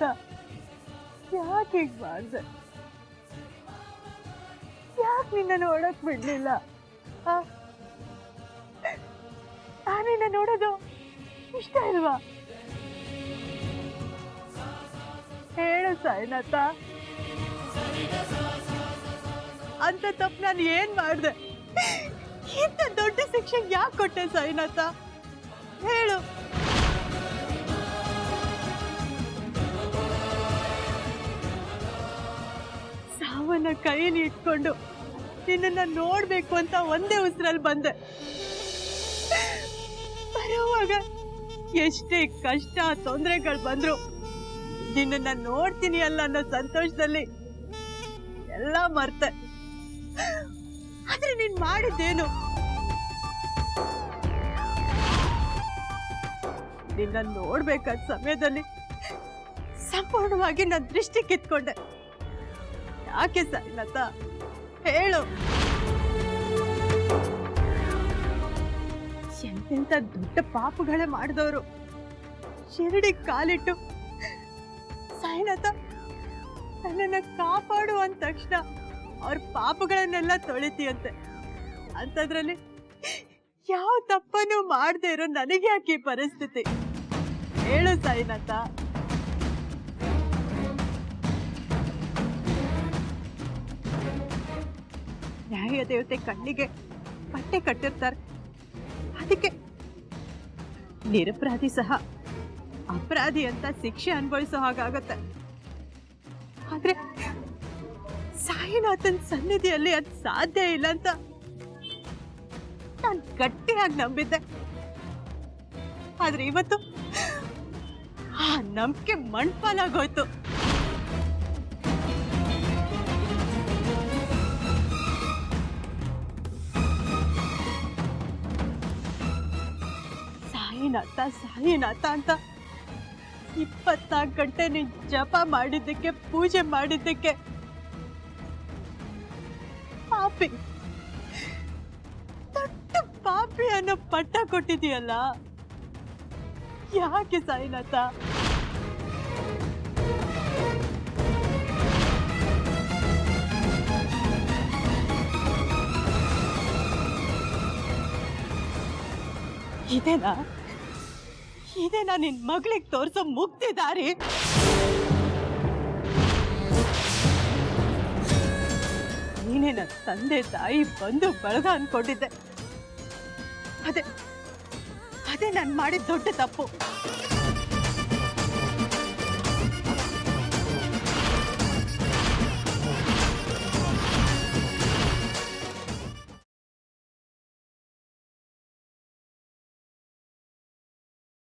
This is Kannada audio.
ಸಾಯಿನಾಥ, ಯಾಕೆ ಹೀಗ್ ಮಾಡ್ದೆ? ಯಾಕೆ ನಿನ್ನ ನೋಡಕ್ ಬಿಡ್ಲಿಲ್ಲ? ನಿನ್ನ ನೋಡೋದು ಇಷ್ಟ ಇಲ್ವಾ? ಹೇಳು ಸಾಯಿನಾಥ, ಅಂತ ತಪ್ಪು ನಾನು ಏನ್ ಮಾಡ್ದೆ? ಇಂಥ ದೊಡ್ಡ ಶಿಕ್ಷೆ ಯಾಕೆ ಕೊಟ್ಟೆ ಸಾಯಿನಾಥ? ಹೇಳು. ಸಾವನ್ನ ಕೈಯಲ್ಲಿ ಇಟ್ಕೊಂಡು ನಿನ್ನನ್ನ ನೋಡ್ಬೇಕು ಅಂತ ಒಂದೇ ಉಸಿರಲ್ಲಿ ಬಂದೆ. ಬರುವಾಗ ಎಷ್ಟೇ ಕಷ್ಟ ತೊಂದರೆಗಳು ಬಂದ್ರು ನಿನ್ನನ್ನ ನೋಡ್ತೀನಿ ಅಲ್ಲ ಅನ್ನೋ ಸಂತೋಷದಲ್ಲಿ ಎಲ್ಲ ಮರ್ತೆ. ಆದ್ರೆ ನೀನ್ ಮಾಡಿದ್ದೇನು? ನಿನ್ನ ನೋಡ್ಬೇಕಾದ ಸಮಯದಲ್ಲಿ ಸಂಪೂರ್ಣವಾಗಿ ನನ್ನ ದೃಷ್ಟಿ ಕಿತ್ಕೊಂಡೆ. ಯಾಕೆ ಸಾಯಿನಾಥ, ಹೇಳು. ಎಂತೆಂತ ದೊಡ್ಡ ಪಾಪಗಳೇ ಮಾಡಿದವರು ಶಿರಡಿ ಕಾಲಿಟ್ಟು ಸಾಯಿನಾಥ ನನ್ನನ್ನ ಕಾಪಾಡು ಅಂದ ತಕ್ಷಣ ಅವ್ರ ಪಾಪಗಳನ್ನೆಲ್ಲ ತೊಳಿತೀಯಂತೆ. ಅಂತದ್ರಲ್ಲಿ ಯಾವ ತಪ್ಪನ್ನು ಮಾಡದೇ ಇರೋ ನನಗೆ ಯಾಕೆ ಈ ಪರಿಸ್ಥಿತಿ? ಹೇಳು ಸಾಯಿನಾಥ. ನ್ಯಾಯ ದೇವತೆ ಕಣ್ಣಿಗೆ ಪಟ್ಟೆ ಕಟ್ಟಿರ್ತಾರೆ, ಅದಕ್ಕೆ ನಿರಪರಾಧಿ ಸಹ ಅಪರಾಧಿ ಅಂತ ಶಿಕ್ಷೆ ಅನುಭವಿಸೋ ಹಾಗಾಗತ್ತೆ. ಆದ್ರೆ ಸಾಯಿನಾಥನ್ ಸನ್ನಿಧಿಯಲ್ಲಿ ಅದು ಸಾಧ್ಯ ಇಲ್ಲ ಅಂತ ನಾನು ಗಟ್ಟಿಯಾಗಿ ನಂಬಿದ್ದೆ. ಆದ್ರೆ ಇವತ್ತು ಆ ನಂಬಿಕೆ ಮಣ್ಪಾಲಾಗೋಯ್ತು. ಸಾಯಿನಾಥ ಸಾಯಿನಾಥ ಅಂತ 24 ಗಂಟೆ ನೀನ್ ಜಪ ಮಾಡಿದ್ದಕ್ಕೆ, ಪೂಜೆ ಮಾಡಿದ್ದಕ್ಕೆ ಪಾಪಿ, ದೊಡ್ಡ ಪಾಪಿ ಅನ್ನೋ ಪಟ್ಟ ಕೊಟ್ಟಿದೀಯಲ್ಲ, ಯಾಕೆ ಸಾಯಿನಾಥ? ಇದೇನಾ ನಿನ್ ಮಗಳಿಗೆ ತೋರಿಸೋ ಮುಕ್ತಿ ದಾರಿ? ನೀನೇ ನನ್ನ ತಂದೆ ತಾಯಿ ಬಂದು ಬಳಗ ಅನ್ಕೊಂಡಿದ್ದೆ. ಅದೇ ನಾನು ಮಾಡಿದ ದೊಡ್ಡ ತಪ್ಪು.